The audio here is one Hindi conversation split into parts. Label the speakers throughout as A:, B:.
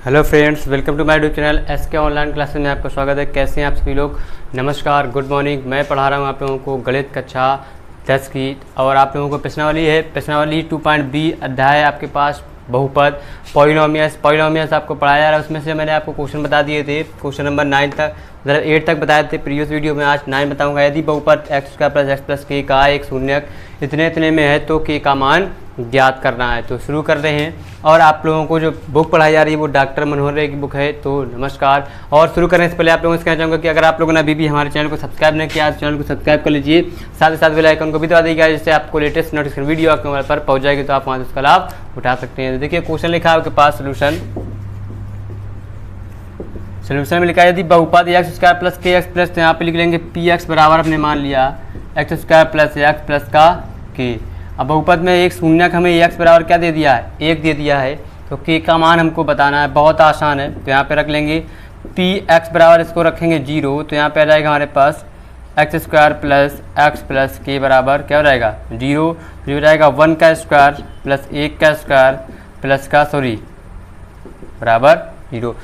A: Hello friends, welcome to my YouTube channel SK online classes में आपका स्वागत है। कैसे हैं आप सभी लोग? नमस्कार, गुड मॉर्निंग। मैं पढ़ा रहा हूं आप लोगों को गणित कक्षा 10 की, और आप लोगों को प्रश्नावली 2.b अध्याय आपके पास बहुपद पॉलिनोमियल्स आपको पढ़ाया जा रहा है। उसमें से मैंने आपको क्वेश्चन बता दिए थे, क्वेश्चन नंबर 9 तक, मतलब 8 तक बताए थे प्रीवियस वीडियो में। आज 9 बताऊंगा। यदि बहुपद x² + x + k का एक शून्यक इतने में है तो k का मान ज्ञात करना है। तो शुरू कर रहे हैं। और आप लोगों को जो बुक पढ़ाई जा रही है वो डॉक्टर मनोहर रे की बुक है। तो नमस्कार। और शुरू करने से पहले आप लोगों से कहना चाहूँगा कि अगर आप लोगों ने अभी भी हमारे चैनल को सब्सक्राइब नहीं किया तो चैनल को सब्सक्राइब कर लीजिए, साथ ही साथ बेल आइकन को भी दबा दीजिएगा, जिससे आपको लेटेस्ट नोटिफिकेशन वीडियो आपके मोबाइल पर पहुँच जाएगी, तो आप वहाँ से उसका लाभ उठा सकते हैं। तो देखिए क्वेश्चन लिखा है आपके पास, सोल्यूशन में लिखा है यदि बहुपद x² + kx+, तो यहाँ पे लिख लेंगे px बराबर हमने मान लिया x² + x का k। अब बहुपद में एक शून्यक हमें x बराबर क्या दे दिया है, 1 दे दिया है, तो k का मान हमको बताना है। बहुत आसान है। तो यहाँ पे रख लेंगे px बराबर, इसको रखेंगे 0, तो यहाँ पे आ जाएगा हमारे पास x² + x + k बराबर क्या हो जाएगा 0, फिर हो जाएगा 1 का स्क्वायर + 1 का स्क्वायर प्लस का बराबर 0।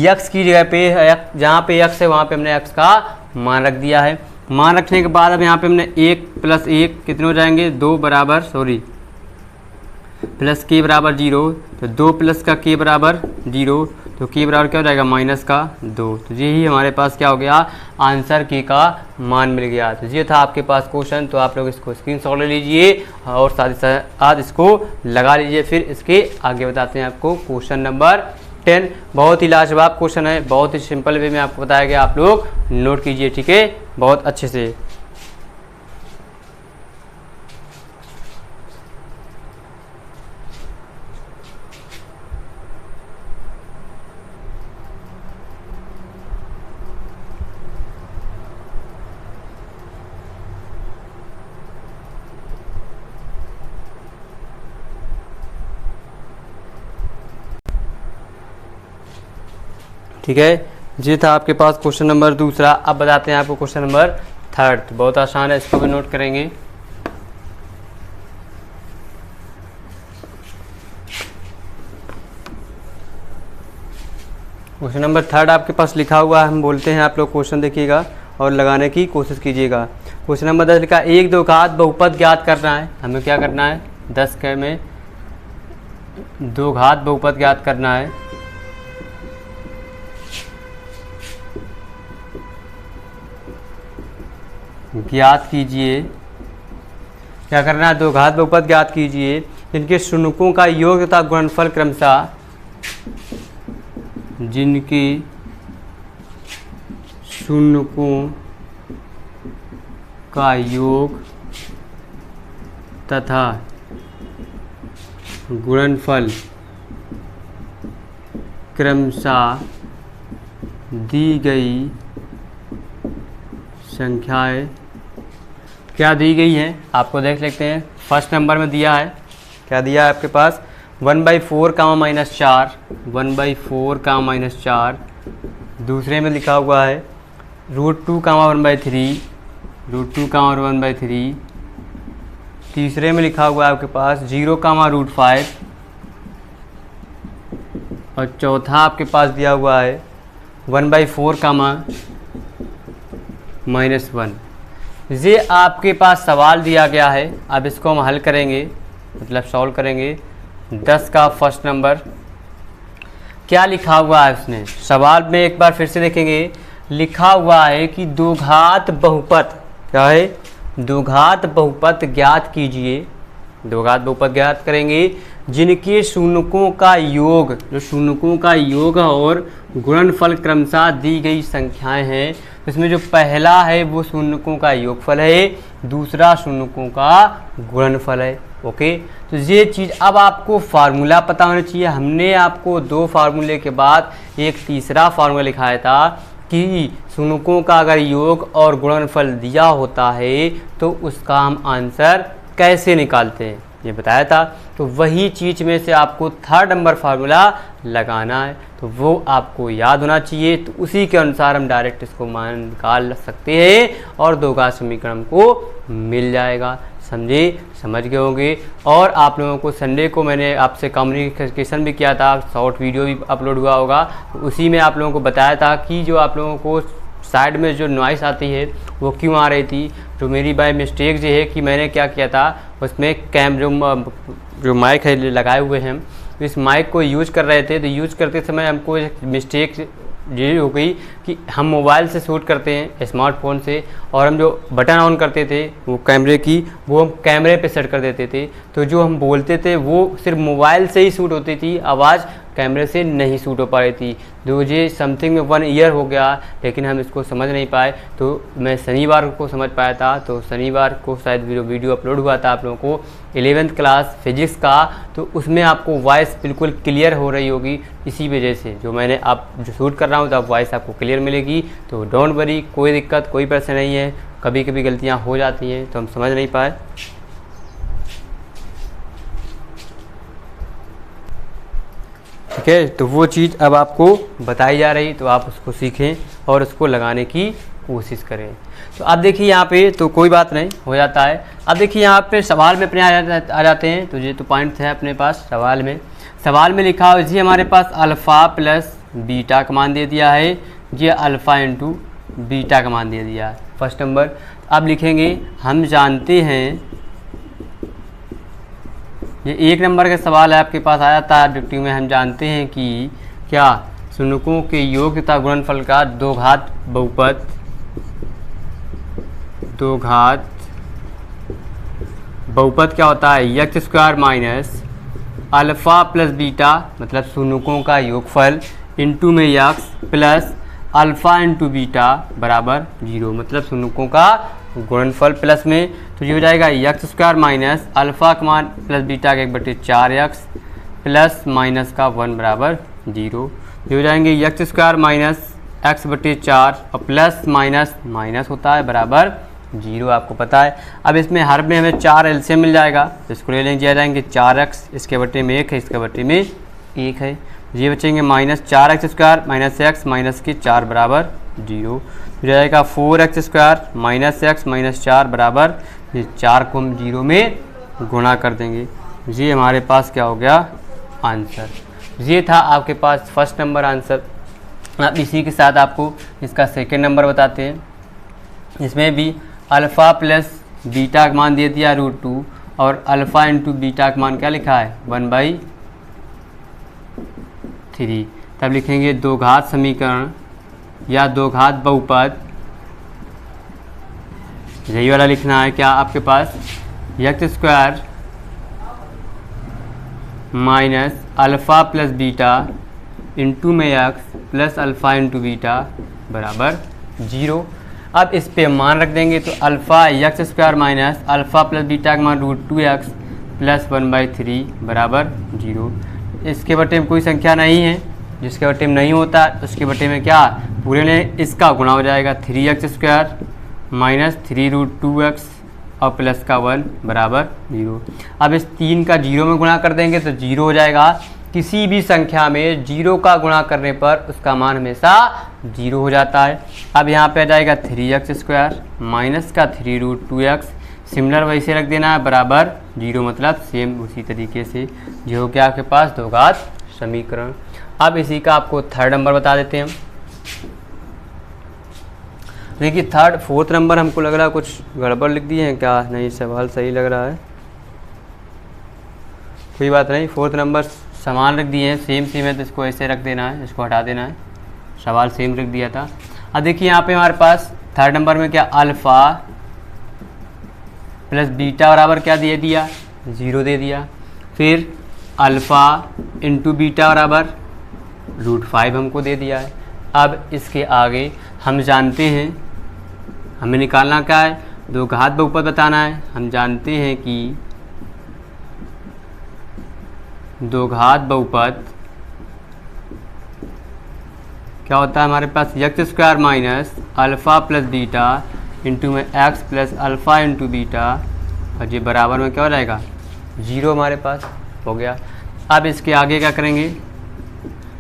A: x की जगह पे जहाँ पे x है वहाँ पे हमने x का मान रख दिया है। मान रखने के बाद अब यहाँ पे हमने 1 + 1 कितने हो जाएंगे, 2 बराबर प्लस k बराबर 0, तो 2 + का k बराबर 0, तो k बराबर क्या हो जाएगा -2। तो यही हमारे पास क्या हो गया, आंसर k का मान मिल गया। तो ये था आपके पास क्वेश्चन। तो आप लोग इसको स्क्रीनशॉट ले लीजिए और साथ ही साथ इसको लगा लीजिए। फिर इसके आगे बताते हैं आपको क्वेश्चन नंबर 10। बहुत ही लाजवाब क्वेश्चन है, बहुत ही सिंपल वे में आपको बताया गया, आप लोग नोट कीजिए, ठीक है, बहुत अच्छे से। ठीक है, ये था आपके पास क्वेश्चन नंबर 2। अब बताते हैं आपको क्वेश्चन नंबर 3। तो बहुत आसान है, इसको भी नोट करेंगे। क्वेश्चन नंबर 3 आपके पास लिखा हुआ है, हम बोलते हैं, आप लोग क्वेश्चन देखिएगा और लगाने की कोशिश कीजिएगा। क्वेश्चन नंबर 10 लिखा, एक दो घात बहुपद ज्ञात करना है। हमें क्या करना है, 10 के में 2 घात बहुपद ज्ञात करना है। ज्ञात कीजिए, क्या करना है, 2 घात बहुपद ज्ञात कीजिए जिनके शून्यकों का योग तथा गुणनफल क्रमशः, जिनके शून्यकों का योग तथा गुणनफल क्रमशः दी गई संख्याएं क्या दी गई हैं, आपको देख लेते हैं। फर्स्ट नंबर में दिया है, क्या दिया है आपके पास, 1/4 -4, 1/4 -4। दूसरे में लिखा हुआ है √2 1/3, √2 1/3। तीसरे में लिखा हुआ है आपके पास 0 √5। और चौथा आपके पास दिया हुआ है 1/4 -1। ये आपके पास सवाल दिया गया है। अब इसको हम हल करेंगे, मतलब सॉल्व करेंगे। 10 का फर्स्ट नंबर क्या लिखा हुआ है उसने सवाल में, एक बार फिर से देखेंगे। लिखा हुआ है कि 2 घात बहुपद, क्या है, 2 घात बहुपद ज्ञात कीजिए। 2 घात बहुपद ज्ञात करेंगे जिनके शून्यकों का योग, जो शून्यकों का योग और गुणनफल क्रमशः दी गई संख्याएं हैं। इसमें जो पहला है वो शून्यकों का योगफल है, दूसरा शून्यकों का गुणनफल है। ओके, तो ये चीज़ अब आपको फार्मूला पता होना चाहिए। हमने आपको 2 फार्मूले के बाद एक तीसरा फार्मूला लिखाया था कि शून्यकों का अगर योग और गुणनफल दिया होता है तो उसका हम आंसर कैसे निकालते हैं, ये बताया था। तो वही चीज़ में से आपको 3rd नंबर फार्मूला लगाना है, तो वो आपको याद होना चाहिए। तो उसी के अनुसार हम डायरेक्ट इसको मान निकाल सकते हैं और 2 घात समीकरण को मिल जाएगा। समझे, समझ गए होंगे। और आप लोगों को संडे को मैंने आपसे कम्युनिकेशन भी किया था, शॉर्ट वीडियो भी अपलोड हुआ होगा, उसी में आप लोगों को बताया था कि जो आप लोगों को साइड में जो नॉइस आती है वो क्यों आ रही थी। तो मेरी बाय मिस्टेक जो है कि मैंने क्या किया था, उसमें जो माइक है लगाए हुए हैं, तो इस माइक को यूज़ कर रहे थे, तो यूज़ करते समय हमको एक मिस्टेक ये हो गई कि हम मोबाइल से शूट करते हैं स्मार्टफोन से, और हम जो बटन ऑन करते थे वो कैमरे की, वो हम कैमरे पे सेट कर देते थे। तो जो हम बोलते थे वो सिर्फ मोबाइल से ही शूट होती थी, आवाज़ कैमरे से नहीं शूट हो पा रही थी। तो ये समथिंग में 1 ईयर हो गया, लेकिन हम इसको समझ नहीं पाए। तो मैं शनिवार को समझ पाया था, तो शनिवार को शायद वीडियो अपलोड हुआ था आप लोगों को 11th क्लास फिजिक्स का, तो उसमें आपको वॉइस बिल्कुल क्लियर हो रही होगी। इसी वजह से जो मैंने आप जो शूट कर रहा हूँ तो आप वॉइस आपको क्लियर मिलेगी। तो डोंट वरी, कोई दिक्कत कोई परेशानी नहीं है। कभी कभी गलतियाँ हो जाती हैं तो हम समझ नहीं पाए। ठीक है, तो वो चीज़ अब आपको बताई जा रही, तो आप उसको सीखें और उसको लगाने की कोशिश करें। तो अब देखिए यहाँ पे, तो कोई बात नहीं, हो जाता है। अब देखिए यहाँ पे सवाल में अपने आ जाते हैं। तो ये तो पॉइंट है अपने पास सवाल में लिखा हो जी, हमारे पास अल्फ़ा प्लस बीटा का मान दे दिया है, ये अल्फ़ा इंटू बीटा का मान दे दिया है फर्स्ट नंबर। अब लिखेंगे हम जानते हैं, ये 1 नंबर का सवाल है आपके पास आया था डिक्टिव में। हम जानते हैं कि क्या शून्यकों के योग तथा गुणनफल का दो घात बहुपद क्या होता है, x square minus alpha plus beta, मतलब शून्यकों का योगफल, इंटू में x plus alpha into beta बराबर 0, मतलब शून्यकों का गुणनफल प्लस में। तो ये हो जाएगा एक्स स्क्वायर माइनस अल्फ़ा का मान प्लस बीटा का 1/4 प्लस माइनस का 1 बराबर 0। ये हो जाएंगे एक्स स्क्वायर माइनस x/4 और प्लस माइनस होता है बराबर 0, आपको पता है। अब इसमें हर में हमें 4 एलसीएम मिल जाएगा, तो इसको ले लेंगे, आ जाएंगे 4x, इसके बटे में 1 है, इसके बटे में 1 है, ये बचेंगे -4x square minus x minus के 4 बराबर 0। हो जाएगा 4x square minus x minus 4 बराबर, ये 4 को हम 0 में गुणा कर देंगे। ये हमारे पास क्या हो गया, आंसर। ये था आपके पास फर्स्ट नंबर आंसर। अब इसी के साथ आपको इसका सेकेंड नंबर बताते हैं। इसमें भी अल्फ़ा प्लस बीटा का मान दे दिया √2, और अल्फ़ा इंटू बीटा का मान क्या लिखा है 1/3। तब लिखेंगे दो घात समीकरण या दो घात बहुपद, यही वाला लिखना है क्या आपके पास, x square minus alpha plus beta into में x plus alpha into beta बराबर 0। अब इस पे मान रख देंगे, तो alpha x square minus alpha plus beta का मान √2x प्लस 1/3 बराबर 0। इसके बटे में कोई संख्या नहीं है, जिसके बटे में नहीं होता उसके बटे में क्या पूरे ने इसका गुणा हो जाएगा, 3x स्क्वायर माइनस 3√2x और प्लस का 1 बराबर 0। अब इस 3 का 0 में गुणा कर देंगे तो 0 हो जाएगा। किसी भी संख्या में 0 का गुणा करने पर उसका मान हमेशा 0 हो जाता है। अब यहाँ पे आ जाएगा 3x स्क्वायर माइनस का 3√2x, सिमिलर वैसे रख देना है बराबर 0, मतलब सेम उसी तरीके से जो कि आपके पास दो घात समीकरण। अब इसी का आपको थर्ड नंबर बता देते हैं हम। देखिए फोर्थ नंबर हमको लग रहा है कुछ गड़बड़ लिख दिए हैं क्या, नहीं सवाल सही लग रहा है, कोई बात नहीं। फोर्थ नंबर समान रख दिए हैं, सेम है, तो इसको ऐसे रख देना है, इसको हटा देना है, सवाल सेम रख दिया था। अब देखिए यहाँ पे हमारे पास थर्ड नंबर में क्या अल्फ़ा प्लस बीटा बराबर क्या दे दिया 0 दे दिया, फिर अल्फ़ा इंटू बीटा बराबर √5 हमको दे दिया है। अब इसके आगे हम जानते हैं, हमें निकालना क्या है, दो घात बहुपद बताना है। हम जानते हैं कि दो घात बहुपद क्या होता है हमारे पास, x square minus alpha plus beta into में x plus alpha into beta, और ये बराबर में क्या हो जाएगा 0 हमारे पास हो गया। अब इसके आगे क्या करेंगे,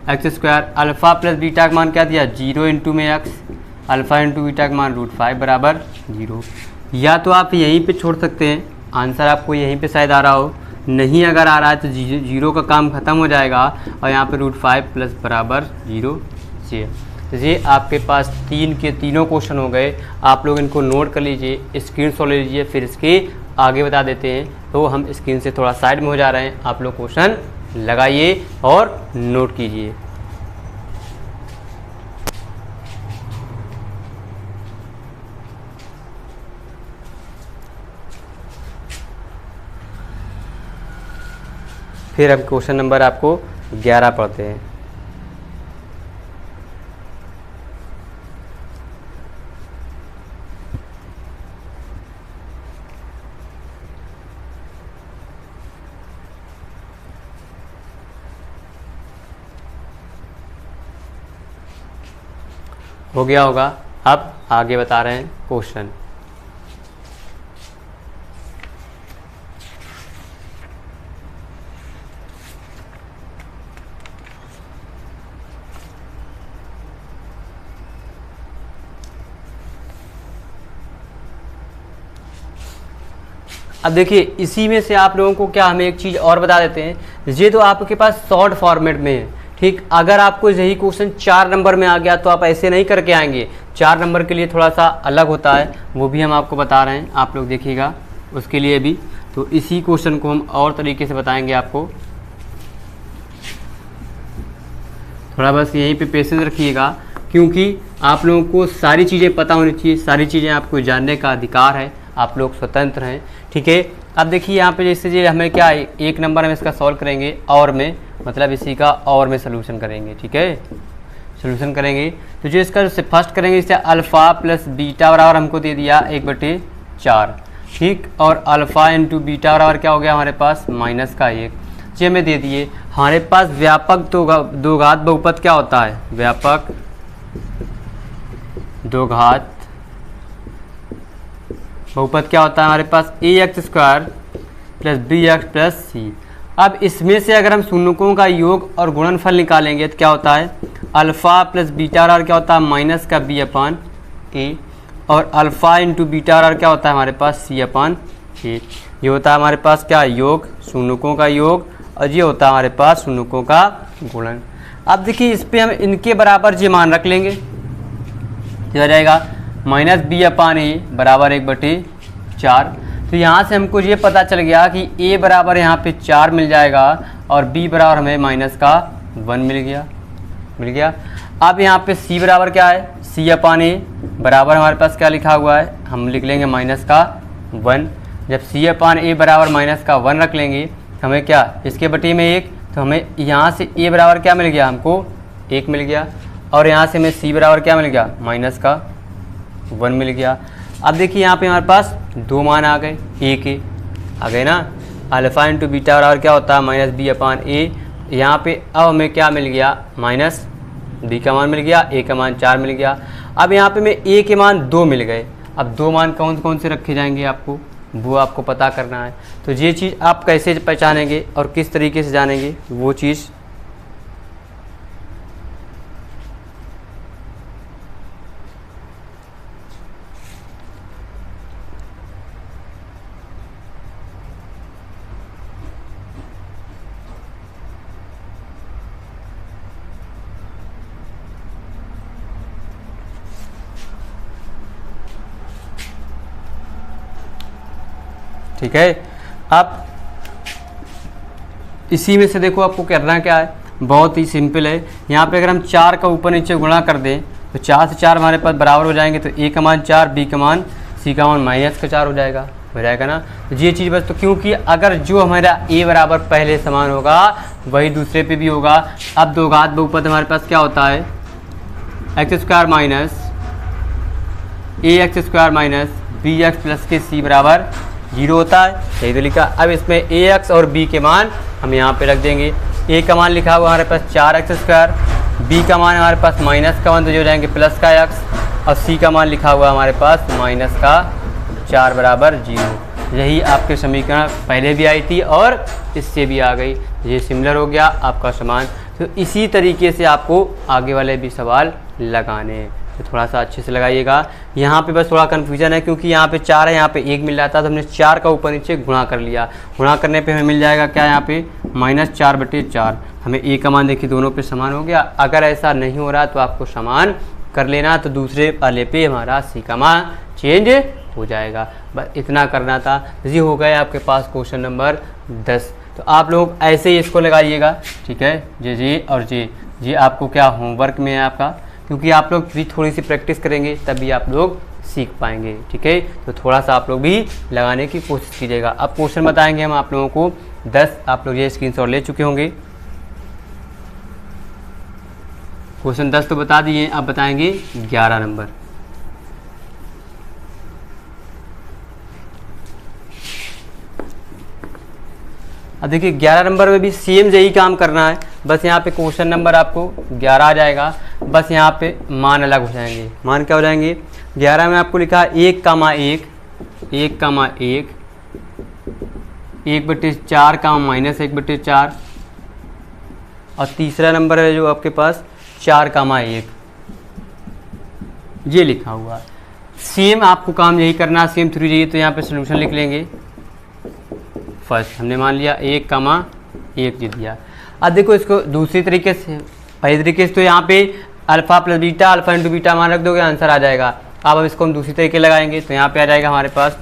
A: x square alpha plus beta का मान क्या दिया 0 इंटू में एक्स, अल्फ़ा इंटू बीटा का मान √5 बराबर 0। या तो आप यहीं पे छोड़ सकते हैं, आंसर आपको यहीं पे शायद आ रहा हो, नहीं अगर आ रहा है तो जीरो का काम ख़त्म हो जाएगा और यहाँ पे √5 प्लस बराबर 0 से। ये आपके पास 3 के तीनों क्वेश्चन हो गए। आप लोग इनको नोट कर लीजिए, स्क्रीनशॉट ले लीजिए, फिर इसके आगे बता देते हैं। तो हम स्क्रीन से थोड़ा साइड में हो जा रहे हैं, आप लोग क्वेश्चन लगाइए और नोट कीजिए। फिर हम क्वेश्चन नंबर आपको 11 पढ़ते हैं। हो गया होगा। अब आगे बता रहे हैं क्वेश्चन। अब देखिए इसी में से आप लोगों को क्या हमें एक चीज़ और बता देते हैं। ये तो आपके पास शॉर्ट फॉर्मेट में है, ठीक। अगर आपको यही क्वेश्चन 4 नंबर में आ गया तो आप ऐसे नहीं करके आएंगे। 4 नंबर के लिए थोड़ा सा अलग होता है, वो भी हम आपको बता रहे हैं, आप लोग देखिएगा उसके लिए भी। तो इसी क्वेश्चन को हम और तरीके से बताएंगे आपको। थोड़ा बस यहीं पे पेशेंस रखिएगा, क्योंकि आप लोगों को सारी चीज़ें पता होनी चाहिए, सारी चीज़ें आपको जानने का अधिकार है, आप लोग स्वतंत्र हैं, ठीक है। अब देखिए यहाँ पे जैसे ये हमें क्या है, 1 नंबर हम इसका सॉल्व करेंगे और में, मतलब इसी का और में सोल्यूशन करेंगे, ठीक है। सोल्यूशन करेंगे तो जो इसका फर्स्ट करेंगे, इससे अल्फ़ा प्लस बीटा बराबर हमको दे दिया 1/4, ठीक। और अल्फ़ा इंटू बीटा बराबर क्या हो गया हमारे पास -1, ये हमें दे दिए। हमारे पास व्यापक दो घात बहुपद क्या होता है, व्यापक दो घात बहुपद क्या होता है हमारे पास, ax² plus bx plus c। अब इसमें से अगर हम शून्यकों का योग और गुणनफल निकालेंगे तो क्या होता है, अल्फ़ा प्लस बीटा बराबर क्या होता है -b/a, और अल्फ़ा इंटू बीटा बराबर क्या होता है हमारे पास c/a। ये होता है हमारे पास क्या, योग, शून्यकों का योग, और ये होता है हमारे पास शून्यकों का गुणन। अब देखिए इस पर हम इनके बराबर ये मान रख लेंगे, ये हो जाएगा -b/a बराबर 1/4। तो यहाँ से हमको ये पता चल गया कि a बराबर यहाँ पे 4 मिल जाएगा और b बराबर हमें -1 मिल गया। अब यहाँ पे c बराबर क्या है, c/a बराबर हमारे पास क्या लिखा हुआ है, हम लिख लेंगे -1। जब c/a बराबर -1 रख लेंगे तो हमें क्या, इसके बटे में 1, तो हमें यहाँ से a बराबर क्या मिल गया, हमको 1 मिल गया, और यहाँ से हमें c बराबर क्या मिल गया, -1 मिल गया। अब देखिए यहाँ पे हमारे पास 2 मान आ गए, a के आ गए ना। अल्फ़ा इंटू बीटा बराबर क्या होता है -b/a। यहाँ पे अब हमें क्या मिल गया, -b का मान मिल गया, a का मान 4 मिल गया। अब यहाँ पे में a के मान 2 मिल गए। अब 2 मान कौन कौन से रखे जाएंगे आपको, वो आपको पता करना है। तो ये चीज़ आप कैसे पहचानेंगे और किस तरीके से जानेंगे, वो चीज़ ठीक है। अब इसी में से देखो आपको करना क्या है, बहुत ही सिंपल है। यहाँ पे अगर हम 4 का ऊपर नीचे गुणा कर दें तो 4 से 4 हमारे पास बराबर हो जाएंगे, तो a का मान 4, b का मान, c का मान -4 हो जाएगा ना। तो ये चीज़ बस, तो क्योंकि अगर जो हमारा a बराबर पहले समान होगा वही दूसरे पे भी होगा। अब दो घात बहुपद हमारे पास क्या होता है, x² minus ax² minus bx plus के c बराबर 0 होता है, यही तो लिखा। अब इसमें ax और b के मान हम यहाँ पे रख देंगे। a का मान लिखा हुआ हमारे पास 4x², b का मान हमारे पास माइनस का मान, तो जो जाएंगे प्लस का x, और c का मान लिखा हुआ हमारे पास -4 बराबर 0। यही आपके समीकरण पहले भी आई थी और इससे भी आ गई, ये सिमिलर हो गया आपका समान। तो इसी तरीके से आपको आगे वाले भी सवाल लगाने हैं। तो थोड़ा सा अच्छे से लगाइएगा। यहाँ पे बस थोड़ा कन्फ्यूजन है क्योंकि यहाँ पे 4 है, यहाँ पे 1 मिल रहा था, तो हमने 4 का ऊपर नीचे गुणा कर लिया। गुणा करने पे हमें मिल जाएगा क्या, यहाँ पे -4/4। हमें ए का मान देखिए दोनों पे समान हो गया। अगर ऐसा नहीं हो रहा तो आपको समान कर लेना, तो दूसरे वाले पे हमारा सी का मान चेंज हो जाएगा। बस इतना करना था। ये हो गया आपके पास क्वेश्चन नंबर 10। तो आप लोग ऐसे ही इसको लगाइएगा, ठीक है। जे और जे आपको क्या होमवर्क में है आपका, क्योंकि आप लोग भी थोड़ी सी प्रैक्टिस करेंगे तभी आप लोग सीख पाएंगे, ठीक है। तो थोड़ा सा आप लोग भी लगाने की कोशिश कीजिएगा। अब क्वेश्चन बताएंगे हम आप लोगों को 10। आप लोग ये स्क्रीनशॉट ले चुके होंगे। क्वेश्चन 10 तो बता दिए, अब बताएंगे 11 नंबर। अब देखिए 11 नंबर में भी सेम यही काम करना है। बस यहाँ पे क्वेश्चन नंबर आपको 11 आ जाएगा, बस यहाँ पे मान अलग हो जाएंगे। मान क्या हो जाएंगे, 11 में आपको लिखा है 1,1, 1,1, 1/4 का -1/4, और तीसरा नंबर है जो आपके पास 4,1, ये लिखा हुआ है। सेम आपको काम यही करना, सेम थ्रू चाहिए तो यहाँ पे सोल्यूशन लिख लेंगे। फर्स्ट हमने मान लिया 1,1 दे दिया। अब देखो इसको दूसरी तरीके से, पहले तरीके से तो यहाँ पे alpha plus beta, alpha into beta मान रख दोगे, आंसर आ जाएगा। अब इसको हम दूसरी तरीके लगाएंगे तो यहाँ पे आ जाएगा हमारे पास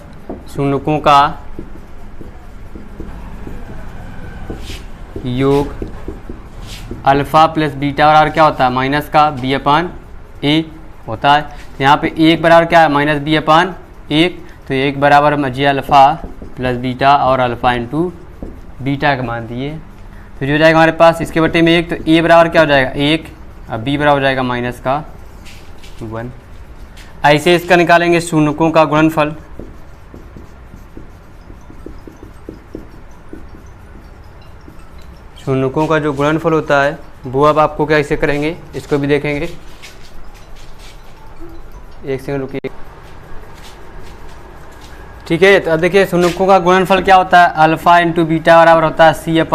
A: शून्यकों का योग अल्फ़ा प्लस बीटा और क्या होता है माइनस का b/a होता है। तो यहाँ पे 1 बराबर क्या है -b/1, तो 1 बराबर मजी अल्फ़ा प्लस बीटा और अल्फ़ा इंटू बीटा का मान दिए। तो जो हो जाएगा हमारे पास इसके बटे में 1, तो a बराबर क्या हो जाएगा 1, अब b बराबर हो जाएगा -1। ऐसे इसका निकालेंगे शून्यकों का गुणनफल। शून्यकों का जो गुणनफल होता है वो अब आपको कैसे करेंगे इसको भी देखेंगे। एक सेकंड रुकिए, ठीक है। तो अब देखिए शून्यकों का गुणनफल क्या होता है, अल्फ़ा इंटू बीटा बराबर होता है c/a।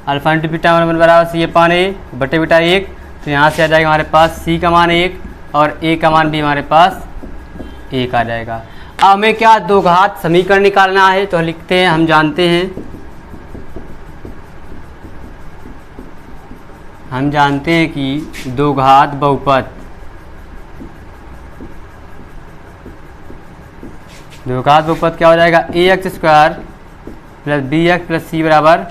A: अल्फ़ा इंटू बीटा बराबर c/a बटे बीटा 1। तो यहाँ से आ जाएगा हमारे पास c का मान 1 और a का मान भी हमारे पास 1 आ जाएगा। अब हमें क्या दो घात समीकरण निकालना है, तो लिखते हैं, हम जानते हैं कि दो घात बहुपद, दो घात बहुपद क्या हो जाएगा ax² + bx + c बराबर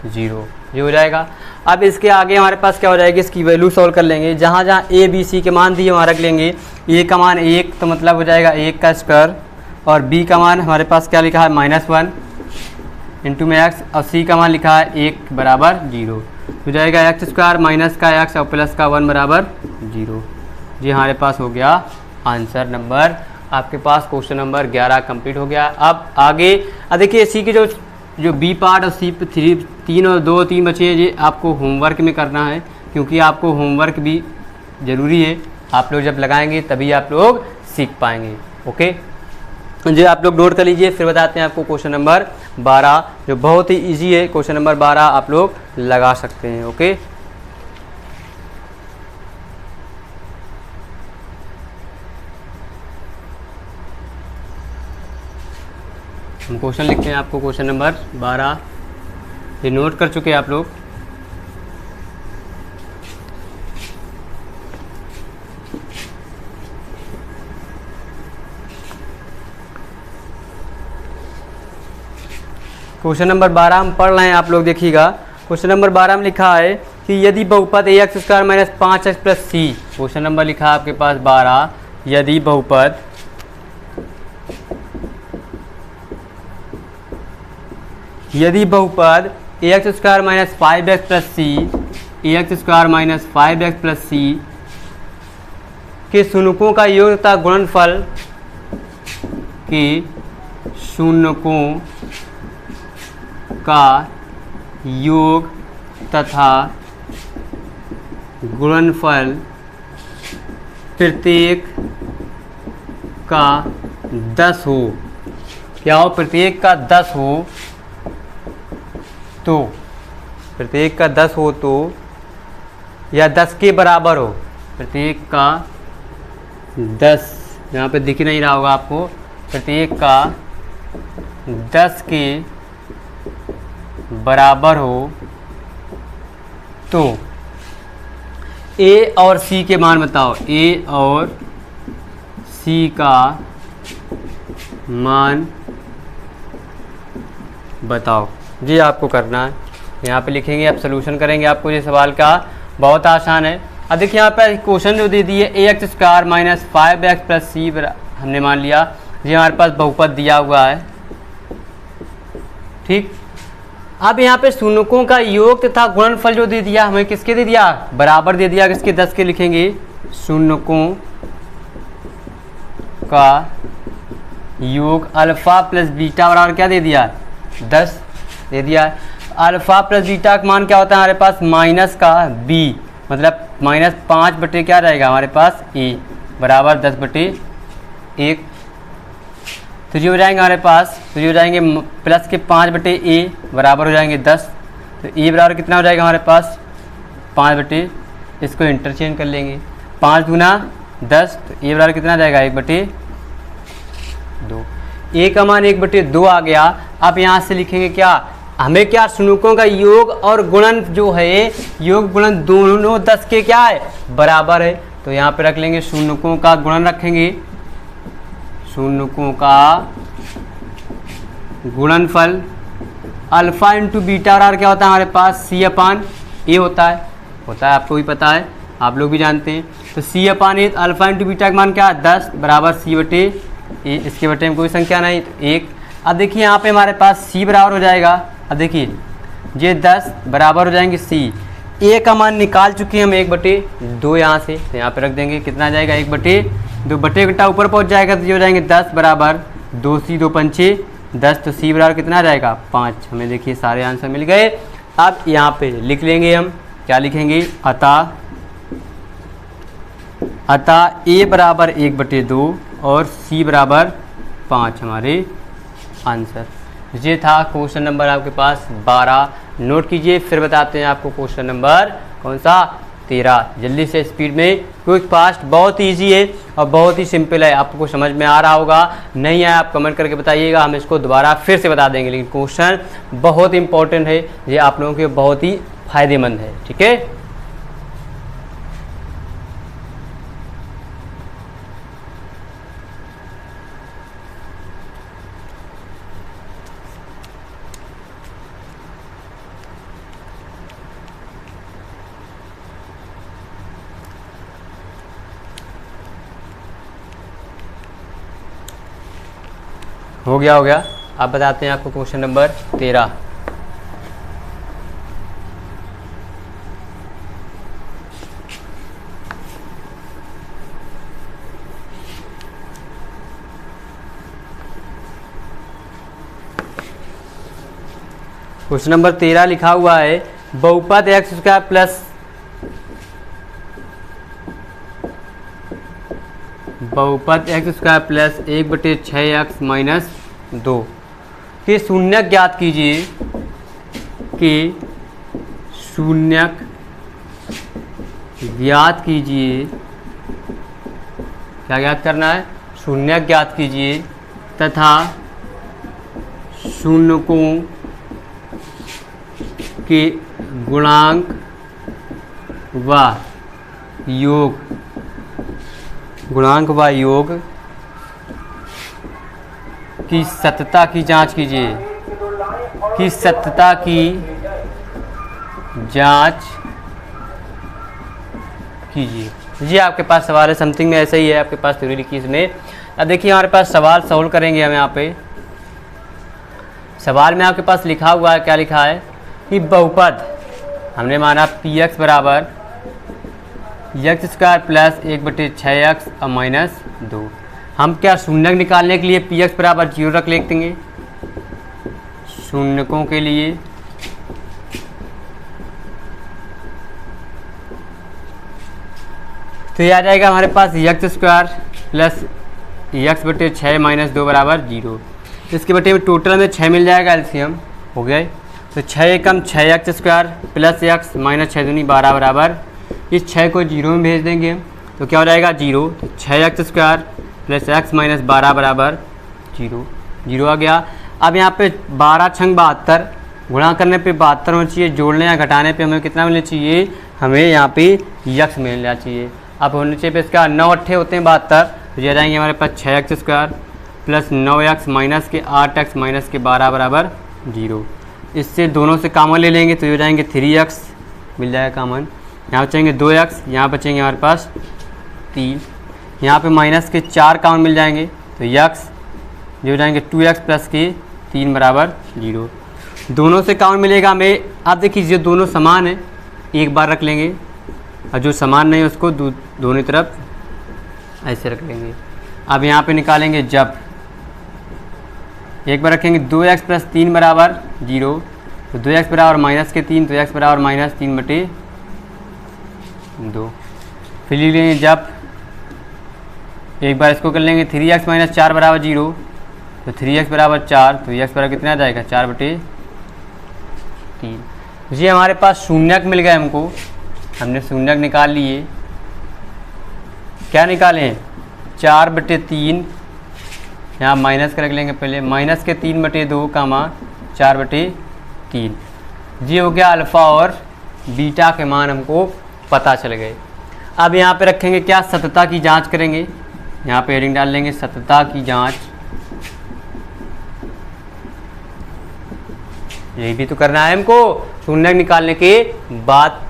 A: 0, ये हो जाएगा। अब इसके आगे हमारे पास क्या हो जाएगी, इसकी वैल्यू सॉल्व कर लेंगे। जहाँ जहाँ a b c के मान दिए वहाँ रख लेंगे। a का मान 1 तो मतलब हो जाएगा 1 का स्क्वायर, और b का मान हमारे पास क्या लिखा है -1 इंटू में x, और c का मान लिखा है 1 बराबर 0, हो जाएगा x² माइनस का x और प्लस का 1 बराबर 0। जी हमारे पास हो गया आंसर नंबर, आपके पास क्वेश्चन नंबर 11 कंप्लीट हो गया। अब आगे देखिए सी के जो बी पार्ट और सी 3 और 2 3 बचे हैं, ये आपको होमवर्क में करना है, क्योंकि आपको होमवर्क भी ज़रूरी है। आप लोग जब लगाएंगे तभी आप लोग सीख पाएंगे। ओके, जो आप लोग नोट कर लीजिए, फिर बताते हैं आपको क्वेश्चन नंबर 12, जो बहुत ही इजी है। क्वेश्चन नंबर 12 आप लोग लगा सकते हैं। ओके, हम क्वेश्चन लिखते हैं आपको, क्वेश्चन नंबर 12 ये नोट कर चुके हैं आप लोग। क्वेश्चन नंबर 12 हम पढ़ रहे हैं, आप लोग देखिएगा। क्वेश्चन नंबर 12 में लिखा है कि यदि बहुपद ax² - 5x + c, question number लिखा है आपके पास 12, यदि बहुपद ax² - 5x + c, ax² - 5x + c के शून्यकों का योग तथा गुणनफल के शून्यकों का योग तथा गुणनफल प्रत्येक का 10 हो, क्या हो, प्रत्येक का 10 हो, तो प्रत्येक का 10 हो तो, या 10 के बराबर हो, प्रत्येक का 10, यहाँ पे दिख ही नहीं रहा होगा आपको, प्रत्येक का 10 के बराबर हो तो ए और सी के मान बताओ। ए और सी का मान बताओ, ये आपको करना है। यहाँ पे लिखेंगे, आप सोल्यूशन करेंगे। आपको ये सवाल का बहुत आसान है। अब देखिए यहाँ पे क्वेश्चन जो दे दिए a x square minus 5x plus c, हमने मान लिया ये हमारे पास बहुपद दिया हुआ है, ठीक। अब यहाँ पे शून्यकों का योग तथा गुणनफल जो दे दिया, हमें किसके दे दिया, बराबर दे दिया, किसके 10 के लिखेंगे, शून्यकों का योग अल्फा प्लस बीटा बराबर क्या दे दिया, 10 दे दिया। अल्फा प्लस बीटा का मान क्या होता है हमारे पास, माइनस का b, मतलब -5 बटे क्या रहेगा हमारे पास a बराबर 10/1। तो ये हो जाएंगे हमारे पास, तो ये हो जाएंगे प्लस के 5 बटे a बराबर हो जाएंगे 10। तो a बराबर कितना हो जाएगा हमारे पास 5 बटे, इसको इंटरचेंज कर लेंगे, 5 गुना 10, तो a बराबर कितना जाएगा 1/2। a का मान 1/2 आ गया। अब यहाँ से लिखेंगे क्या, हमें क्या, शून्यकों का योग और गुणन जो है, योग गुणन दोनों 10 के क्या है, बराबर है। तो यहाँ पे रख लेंगे शून्यकों का गुणन रखेंगे, शून्यकों का गुणनफल अल्फा इंटू बीटा बराबर क्या होता है हमारे पास, c/a होता है आपको भी पता है, आप लोग भी जानते हैं। तो c/a अल्फा इंटू बीटा का मान क्या है 10 बराबर c/a, इसके बटे में कोई संख्या नहीं तो 1। अब देखिए यहाँ पे हमारे पास c बराबर हो जाएगा, अब देखिए ये 10 बराबर हो जाएंगे c, a का मान निकाल चुके हैं हम 1/2 यहाँ से, तो यहाँ पे रख देंगे, कितना जाएगा 1/2, बटे घटा ऊपर पहुँच जाएगा, तो ये हो जाएंगे 10 बराबर 2c 2 पंचे 10, तो c बराबर कितना जाएगा 5। हमें देखिए सारे आंसर मिल गए। अब यहाँ पे लिख लेंगे हम, क्या लिखेंगे, अतः a बराबर 1/2 और c बराबर 5 हमारे आंसर। ये था क्वेश्चन नंबर आपके पास 12, नोट कीजिए। फिर बताते हैं आपको क्वेश्चन नंबर कौन सा, 13। जल्दी से स्पीड में, क्विक फास्ट, बहुत इजी है और बहुत ही सिंपल है। आपको समझ में आ रहा होगा, नहीं आया आप कमेंट करके बताइएगा, हम इसको दोबारा फिर से बता देंगे। लेकिन क्वेश्चन बहुत इंपॉर्टेंट है, ये आप लोगों के बहुत ही फायदेमंद है, ठीक है। हो गया। अब बताते हैं आपको क्वेश्चन नंबर 13। क्वेश्चन नंबर 13 लिखा हुआ है, बहुपद x स्क्वायर प्लस बहुपद x square plus 1/6x minus 2 के शून्यक ज्ञात कीजिए, कि शून्यक ज्ञात कीजिए, क्या ज्ञात करना है, शून्यक ज्ञात कीजिए तथा शून्यकों के गुणांक व योग, गुणांक व योग की सत्यता की जांच कीजिए, की सत्यता की जांच कीजिए। जी आपके पास सवाल है, समथिंग में ऐसा ही है आपके पास थ्योरी लिखी इसमें। अब देखिए हमारे पास सवाल सॉल्व करेंगे हम। यहाँ पे सवाल में आपके पास लिखा हुआ है, क्या लिखा है कि बहुपद हमने माना px बराबर x स्क्वायर प्लस 1/6x और माइनस 2। हम क्या शून्यक निकालने के लिए px बराबर 0 रख लेंगे, शून्यकों के लिए तो ये आ जाएगा हमारे पास x square plus x/6 minus 2 बराबर 0। इसके बटे में टोटल में 6 मिल जाएगा, एलसीएम हो गए। तो 6 एकम 6x square plus x minus 6 दूनी 12 बराबर, इस 6 को 0 में भेज देंगे। तो क्या हो जाएगा 0। तो 6x² प्लस x माइनस 12 बराबर 0, 0 आ गया। अब यहाँ पे 12 छंग 72, गुणा करने पे 72 होना चाहिए, जोड़ने या घटाने पे हमें कितना मिलना चाहिए, हमें यहाँ पे यक्स मिलना चाहिए। अब होने चाहिए पे इसका 9 अट्ठे होते हैं 72, तो ये जाएंगे हमारे पास 6x² प्लस 9x माइनस के 8x माइनस के 12 बराबर 0। इससे दोनों से कॉमन ले लेंगे तो ये हो जाएंगे 3x मिल जाएगा कॉमन, यहाँ बचेंगे 2x, यहाँ बचेंगे हमारे पास 3, यहाँ पे माइनस के 4 कॉमन मिल जाएंगे तो x जो हो जाएंगे 2x प्लस के 3 बराबर 0। दोनों से कॉमन मिलेगा हमें। आप देखिए जो दोनों समान है एक बार रख लेंगे और जो समान नहीं है उसको दोनों तरफ ऐसे रख लेंगे। अब यहाँ पे निकालेंगे जब एक बार रखेंगे 2x प्लस 3 बराबर 0, तो 2x बराबर माइनस के 3, तो x बराबर माइनस 3/2। फिर लिख लेंगे जब एक बार इसको कर लेंगे 3x माइनस 4 बराबर 0, तो 3x बराबर 4, तो x बराबर कितना आ जाएगा 4/3। जी हमारे पास शून्यक मिल गए हमको, हमने शून्यक निकाल लिए। क्या निकालें 4/3, यहाँ माइनस का रख लेंगे पहले, माइनस के 3/2 कामा 4/3। जी हो गया अल्फ़ा और बीटा के मान हमको पता चल गए। अब यहाँ पे रखेंगे क्या, सत्यता की जांच करेंगे। यहाँ पे हेडिंग डाल लेंगे सत्यता की जांच। यही भी तो करना है हमको शून्यक निकालने के बाद।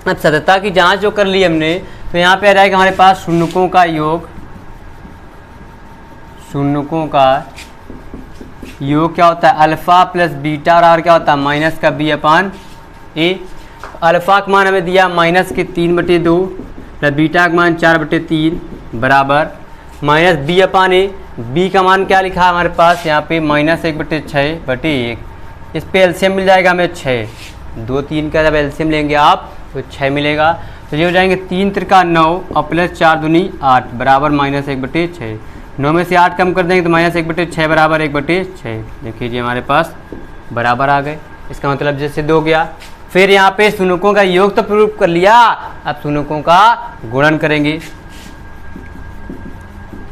A: अब सत्यता की जांच जो कर ली हमने, तो यहाँ पे आ जाएगा हमारे पास शून्यकों का योग। शून्यकों का योग क्या होता है, अल्फ़ा प्लस बीटा और क्या होता है माइनस का b/a। अल्फ़ा का मान हमें दिया माइनस के 3/2 प्लस बीटा का मान 4/3 बराबर माइनस b/a। b का मान क्या लिखा है हमारे पास यहाँ पे माइनस 1/6/1। इस पे एलसीएम मिल जाएगा हमें 6, 2 3 का जब एलसीएम लेंगे आप तो 6 मिलेगा। तो ये हो जाएंगे 3 त्रिका 9 और प्लस 4 दूनी 8 बराबर माइनस 1/6। 9 में से 8 कम कर देंगे तो माइनस 1/6 बराबर 1/6। देखिए जी हमारे पास बराबर आ गए। इसका मतलब जैसे 2 गया। फिर यहाँ पे शून्यकों का योग तो प्रूव कर लिया, अब शून्यकों का गुणन करेंगे।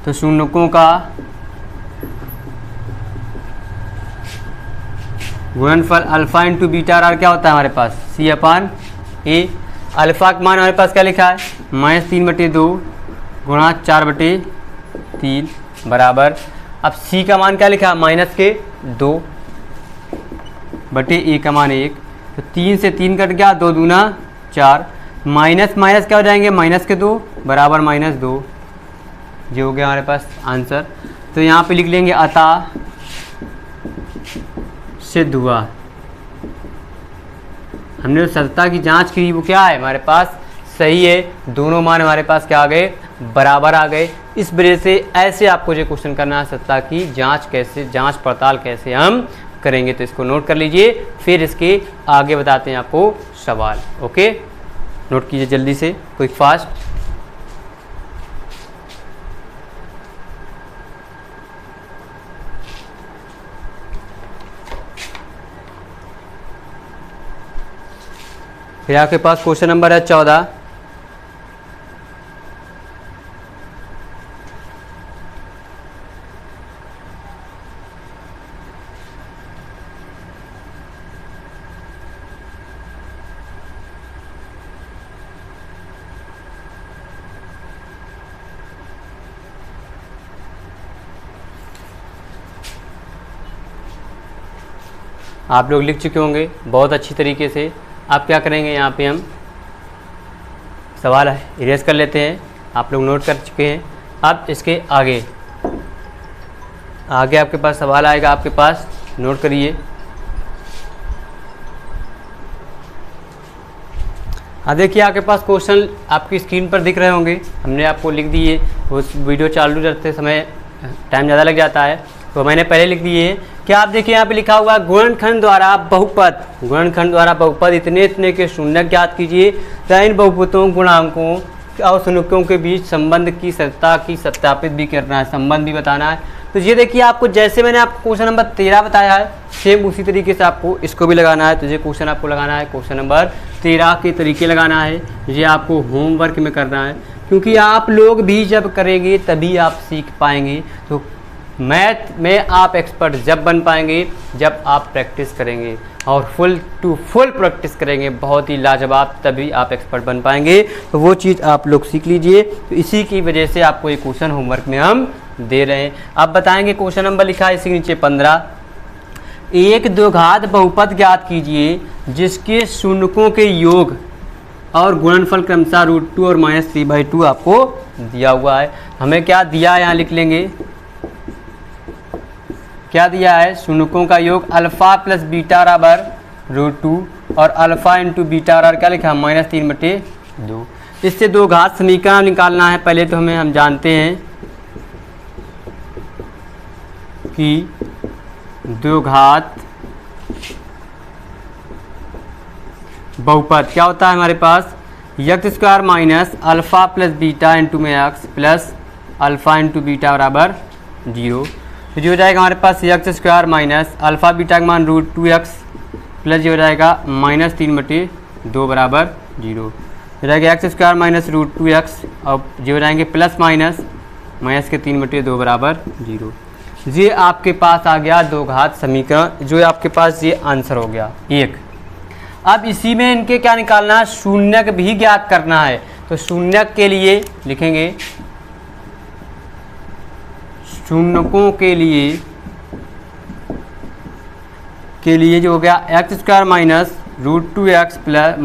A: तो शून्यकों का गुणनफल अल्फ़ा इंटू बीटा आर क्या होता है हमारे पास c/a। अल्फ़ा का मान हमारे पास क्या लिखा है माइनस 3/2 गुणा 4/3 बराबर, अब c का मान क्या लिखा है माइनस के 2/a का मान 1। तो 3 से 3 कट गया, 2 दूना 4, माइनस माइनस क्या हो जाएंगे माइनस के 2 बराबर -2। जो हो गया हमारे पास आंसर। तो यहाँ पे लिख लेंगे अतः सिद्ध हुआ। हमने जो सत्यता की जांच की वो क्या है हमारे पास सही है, दोनों मान हमारे पास क्या आ गए बराबर आ गए। इस वजह से ऐसे आपको जो क्वेश्चन करना है सत्यता की जांच कैसे, जांच पड़ताल कैसे हम करेंगे, तो इसको नोट कर लीजिए। फिर इसके आगे बताते हैं आपको सवाल। ओके, नोट कीजिए जल्दी से, क्विक फास्ट। फिर आपके पास क्वेश्चन नंबर है 14। आप लोग लिख चुके होंगे बहुत अच्छी तरीके से। आप क्या करेंगे, यहाँ पे हम सवाल इरेज कर लेते हैं, आप लोग नोट कर चुके हैं। अब इसके आगे आपके पास सवाल आएगा, आपके पास नोट करिए। अब देखिए आपके पास क्वेश्चन आपकी स्क्रीन पर दिख रहे होंगे, हमने आपको लिख दिए। उस वीडियो चालू करते समय टाइम ज़्यादा लग जाता है तो मैंने पहले लिख दिए। क्या आप देखिए यहाँ पे लिखा हुआ गुणनखंड द्वारा बहुपद, गुणनखंड द्वारा बहुपद इतने इतने के शून्यक ज्ञात कीजिए तथा इन बहुपदों गुणांकों और शून्यकों के बीच संबंध की सत्यता की सत्यापित भी करना है, संबंध भी बताना है। तो ये देखिए आपको जैसे मैंने आपको क्वेश्चन नंबर 13 बताया है सेम उसी तरीके से आपको इसको भी लगाना है। तो ये क्वेश्चन आपको लगाना है क्वेश्चन नंबर 13 के तरीके लगाना है, ये आपको होमवर्क में करना है। क्योंकि आप लोग भी जब करेंगे तभी आप सीख पाएंगे। तो मैथ में आप एक्सपर्ट जब बन पाएंगे जब आप प्रैक्टिस करेंगे और फुल टू फुल प्रैक्टिस करेंगे, बहुत ही लाजवाब, तभी आप एक्सपर्ट बन पाएंगे। तो वो चीज़ आप लोग सीख लीजिए। तो इसी की वजह से आपको ये क्वेश्चन होमवर्क में हम दे रहे हैं। आप बताएंगे क्वेश्चन नंबर लिखा है इसके नीचे 15, एक द्विघात बहुपद ज्ञात कीजिए जिसके शून्यकों के योग और गुणनफल क्रमशः √2 और -3/2 आपको दिया हुआ है। हमें क्या दिया है यहाँ लिख लेंगे, क्या दिया है, शून्यकों का योग अल्फ़ा प्लस बीटा बराबर √2 और अल्फ़ा इंटू बीटा बराबर क्या लिखा है -3/2। इससे दो घात समीकरण निकालना है। पहले तो हम जानते हैं कि द्विघात बहुपद क्या होता है हमारे पास, x² minus alpha plus beta into में x plus alpha into beta बराबर 0। तो जो हो जाएगा हमारे पास x² माइनस अल्फ़ा बीटा का मान √2x प्लस जो हो जाएगा -3/2 बराबर 0। हो जाएगा x² माइनस √2x और जो हो जाएंगे प्लस माइनस -3/2 बराबर 0। ये आपके पास आ गया दो घात समीकरण, जो आपके पास ये आंसर हो गया एक। अब इसी में इनके क्या निकालना है, शून्यक भी ज्ञात करना है। तो शून्यक के लिए लिखेंगे, शून्यकों के लिए जो हो गया x² माइनस √2x प्लस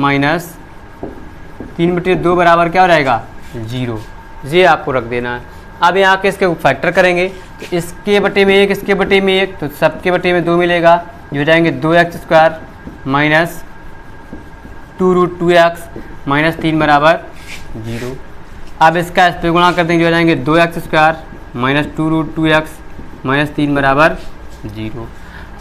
A: -3/2 बराबर क्या हो जाएगा 0। ये आपको रख देना है। अब यहाँ के इसके फैक्टर करेंगे तो इसके बटे में 1, इसके बटे में 1, तो सबके बटे में 2 मिलेगा। ये हो जाएंगे 2x² माइनस 2√2x -3 बराबर 0। अब इसका इस पर गुणा कर देंगे, हो जाएंगे 2x² माइनस 2√2x -3 बराबर 0।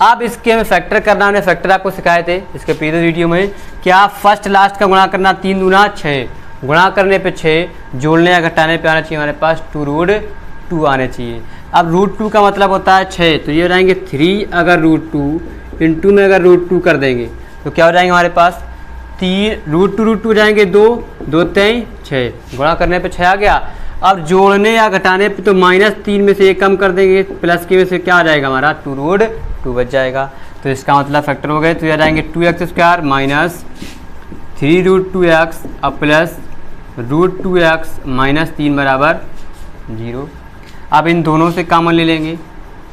A: अब इसके हमें फैक्टर करना, हमने फैक्टर आपको सिखाए थे इसके प्रीवियस वीडियो में। क्या फर्स्ट लास्ट का गुणा करना, 3 दूना 6, गुणा करने पे 6, जोड़ने या घटाने पे आना चाहिए हमारे पास 2√2 आने चाहिए। अब √2 का मतलब होता है 6, तो ये हो जाएंगे 3 अगर √2 इंटू में अगर √2 कर देंगे तो क्या हो जाएंगे हमारे पास 3 √2 हो जाएंगे 2, 2 3 6, गुणा करने पे 6 आ गया। अब जोड़ने या घटाने पे तो -3 में से 1 कम कर देंगे, प्लस के में से क्या आ जाएगा हमारा 2√2 बच जाएगा। तो इसका मतलब फैक्टर हो गए, तो ये जाएंगे 2x² माइनस 3√2x और प्लस √2x -3 बराबर 0। अब इन दोनों से कॉमन ले लेंगे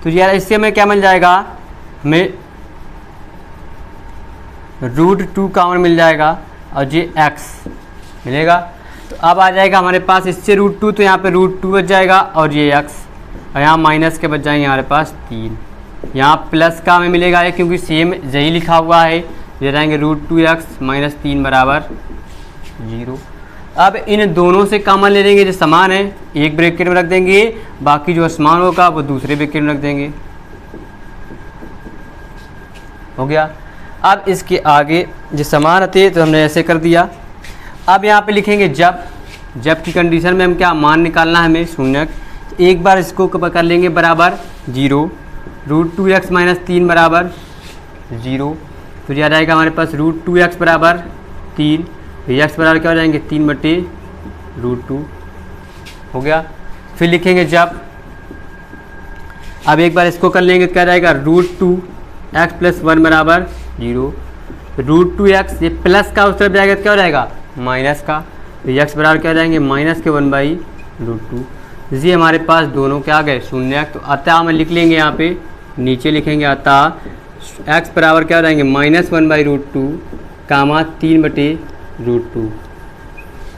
A: तो यार इससे हमें क्या मिल जाएगा, हमें √2 कॉमन मिल जाएगा और ये x मिलेगा। तो अब आ जाएगा हमारे पास इससे √2, तो यहाँ पे √2 बच जाएगा और ये x, और यहाँ माइनस के बच जाएंगे हमारे पास 3। यहाँ प्लस का हमें मिलेगा है क्योंकि सेम यही लिखा हुआ है। ये जाएंगे √2x -3 बराबर 0। अब इन दोनों से कॉमन ले लेंगे, जो समान है एक ब्रैकेट में रख देंगे, बाकी जो असमान होगा वो दूसरे ब्रैकेट में रख देंगे, हो गया। अब इसके आगे जो समान थे तो हमने ऐसे कर दिया। अब यहाँ पे लिखेंगे जब की कंडीशन में हम क्या मान निकालना है हमें शून्यक। एक बार इसको कर लेंगे बराबर 0, √2x -3 बराबर 0। तो याद आएगा हमारे पास √2x बराबर 3, x बराबर क्या हो जाएंगे 3/√2 हो गया। फिर लिखेंगे जब, अब एक बार इसको कर लेंगे क्या जाएगा √2x + 1 बराबर 0। √2x ये प्लस का उस तरफ जाएगा क्या हो जाएगा माइनस का, तो x बराबर क्या हो जाएंगे -1/√2। ये हमारे पास दोनों क्या आ गए शून्य। तो अतः हम लिख लेंगे यहाँ पे नीचे लिखेंगे अतः x बराबर क्या हो जाएंगे -1/√2 कामा 3/√2।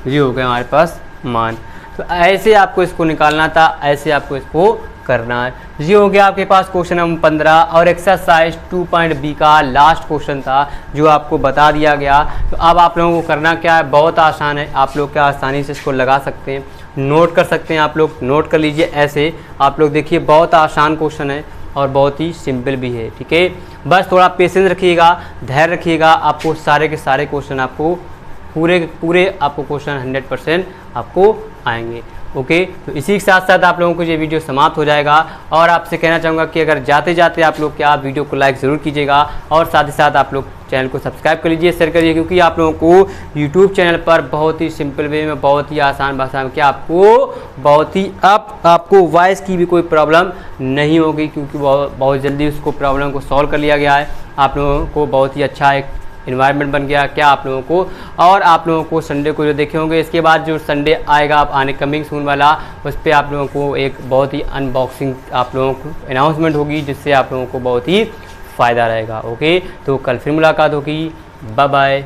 A: ये हो गया हमारे पास मान। तो ऐसे आपको इसको निकालना था, ऐसे आपको इसको करना है। ये हो गया आपके पास क्वेश्चन नंबर 15 और एक्सरसाइज 2.b का लास्ट क्वेश्चन था जो आपको बता दिया गया। तो अब आप लोगों को करना क्या है, बहुत आसान है, आप लोग क्या आसानी से इसको लगा सकते हैं, नोट कर सकते हैं। आप लोग नोट कर लीजिए ऐसे, आप लोग देखिए बहुत आसान क्वेश्चन है और बहुत ही सिंपल भी है, ठीक है। बस थोड़ा पेशेंस रखिएगा, धैर्य रखिएगा, आपको सारे के सारे क्वेश्चन आपको पूरे आपको क्वेश्चन 100% आपको आएंगे। ओके, तो इसी के साथ साथ आप लोगों को ये वीडियो समाप्त हो जाएगा। और आपसे कहना चाहूँगा कि अगर जाते जाते आप लोग क्या वीडियो को लाइक ज़रूर कीजिएगा और साथ ही साथ आप लोग चैनल को सब्सक्राइब कर लीजिए, शेयर करिए, क्योंकि आप लोगों को यूट्यूब चैनल पर बहुत ही सिंपल वे में, बहुत ही आसान भाषा में क्या आपको बहुत ही आपको वॉइस की भी कोई प्रॉब्लम नहीं होगी, क्योंकि बहुत जल्दी उसको प्रॉब्लम को सॉल्व कर लिया गया है। आप लोगों को बहुत ही अच्छा एक इन्वायरमेंट बन गया क्या आप लोगों को। और आप लोगों को संडे को जो देखे होंगे, इसके बाद जो संडे आएगा आप आने कमिंग सून वाला, उस पर आप लोगों को एक बहुत ही अनबॉक्सिंग आप लोगों को अनाउंसमेंट होगी, जिससे आप लोगों को बहुत ही फ़ायदा रहेगा। ओके, तो कल फिर मुलाकात होगी। Bye bye.